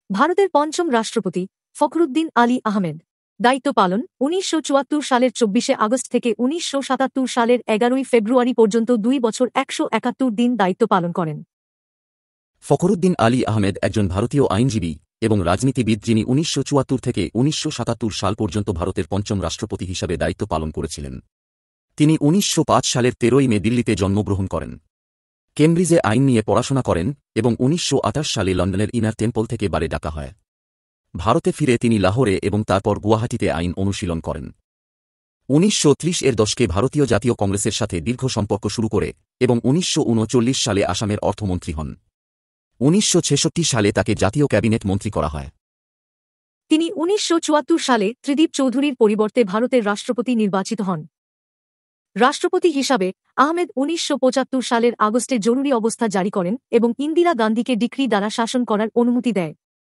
ভারতের পঞ্চম রাষ্ট্রপতি ফখরুদ্দিন আলী আহমেদ দায়িত্ব পালন ১৯৭৪ সালের ২৪শে আগস্ট থেকে ১৯৭৭ সালের ১১ই ফেব্রুয়ারি পর্যন্ত ২ বছর ১৭১ দিন দায়িত্ব পালন করেন। ফখরুদ্দিন আলী আহমেদ একজন ভারতীয় আইনজীবী এবং রাজনীতিবিদ যিনি ১৯৭৪ থেকে ১৯৭৭ সাল পর্যন্ত ভারতের পঞ্চম রাষ্ট্রপতি হিসাবে দায়িত্ব পালন করেছিলেন। তিনি ১৯০৫ সালের ১৩ই মে দিল্লিতে জন্মগ্রহণ করেন। কেমব্রিজে আইন নিয়ে পড়াশোনা করেন এবং ১৯২৮ সালে লন্ডনের ইনার টেম্পল থেকে বারে ডাকা হয়। ভারতে ফিরে তিনি লাহোরে এবং তারপর গুয়াহাটিতে আইন অনুশীলন করেন। ১৯৩০-এর দশকে ভারতীয় জাতীয় কংগ্রেসের সাথে দীর্ঘ সম্পর্ক শুরু করে এবং ১৯৩৯ সালে আসামের অর্থমন্ত্রী হন। ১৯৬৬ সালে তাকে জাতীয় ক্যাবিনেট মন্ত্রী করা হয়। তিনি ১৯৭৪ সালে ত্রিদীপ চৌধুরীর পরিবর্তে ভারতের রাষ্ট্রপতি নির্বাচিত হন। রাষ্ট্রপতি হিসাবে আহমেদ ১৯৭৫ সালের আগস্টে জরুরি অবস্থা জারি করেন এবং ইন্দিরা গান্ধীকে ডিক্রি দ্বারা শাসন করার অনুমতি দেয়।